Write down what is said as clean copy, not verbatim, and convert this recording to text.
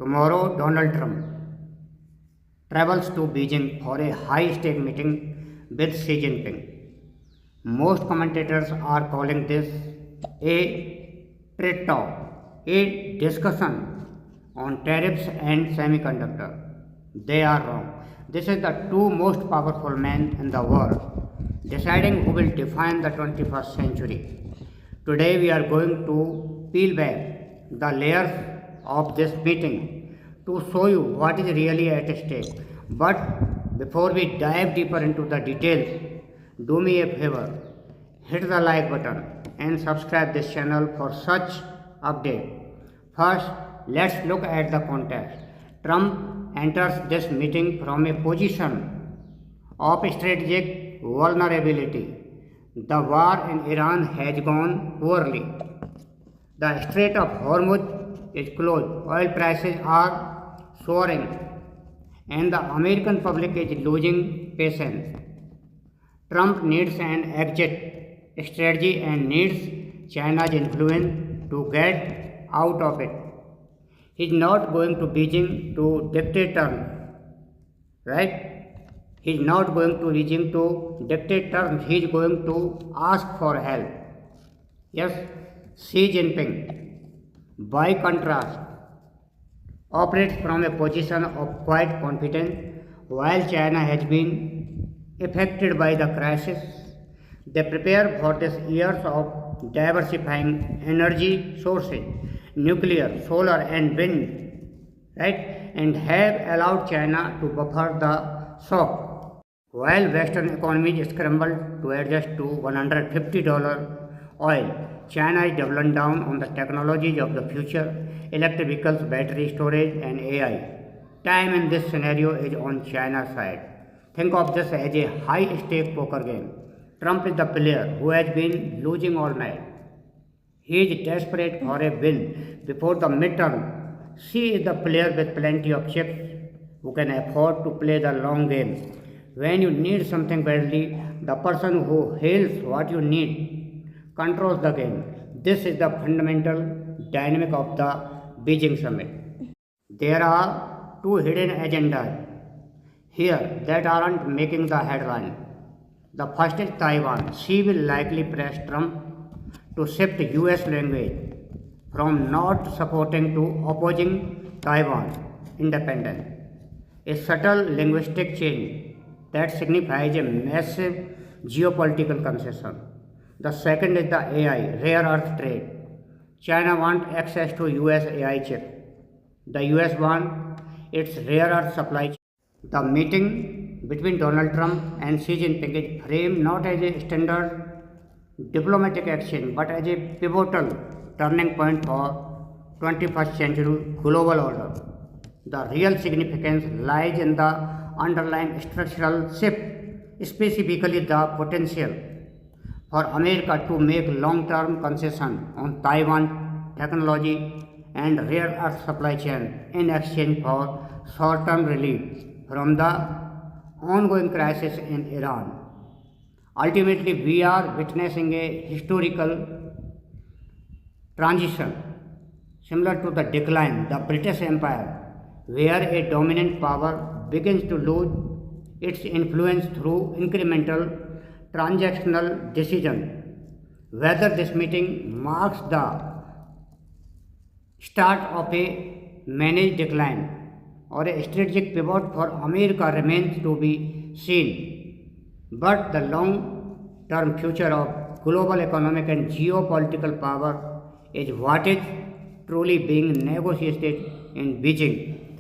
Tomorrow, Donald Trump travels to Beijing for a high-stake meeting with Xi Jinping. Most commentators are calling this a trade talk, a discussion on tariffs and semiconductor. They are wrong. This is the two most powerful men in the world, deciding who will define the 21st century. Today we are going to peel back the layers of this meeting to show you what is really at stake. But before we dive deeper into the details, do me a favor, hit the like button and subscribe this channel for such update. First, let's look at the context. Trump enters this meeting from a position of strategic vulnerability. The war in Iran has gone poorly. The Strait of Hormuz is closed, oil prices are soaring, and the American public is losing patience. Trump needs an exit strategy and needs China's influence to get out of it. He's not going to Beijing to dictate terms, right? He's not going to Beijing to dictate terms. He's going to ask for help. Yes, Xi Jinping, by contrast, operates from a position of quiet confidence. While China has been affected by the crisis, they prepare for this years of diversifying energy sources, nuclear, solar and wind, right, and have allowed China to buffer the shock. While Western economies scrambled to adjust to $150 oil, China is doubling down on the technologies of the future, electric vehicles, battery storage and AI. Time in this scenario is on China's side. Think of this as a high-stake poker game. Trump is the player who has been losing all night. He is desperate for a win before the midterm. Xi is the player with plenty of chips who can afford to play the long game. When you need something badly, the person who hails what you need controls the game. This is the fundamental dynamic of the Beijing summit. There are two hidden agendas here that aren't making the headline. The first is Taiwan. Xi will likely press Trump to shift US language from not supporting to opposing Taiwan independence. A subtle linguistic change that signifies a massive geopolitical concession. The second is the AI, rare earth trade. China wants access to US AI chip. The US wants its rare earth supply chain. The meeting between Donald Trump and Xi Jinping is framed not as a standard diplomatic action but as a pivotal turning point for 21st century global order. The real significance lies in the underlying structural shift, specifically the potential for America to make long-term concession on Taiwan technology and rare earth supply chain in exchange for short-term relief from the ongoing crisis in Iran. Ultimately, we are witnessing a historical transition similar to the decline of the British Empire, where a dominant power begins to lose its influence through incremental transactional decision. Whether this meeting marks the start of a managed decline or a strategic pivot for America remains to be seen. But the long-term future of global economic and geopolitical power is what is truly being negotiated in Beijing.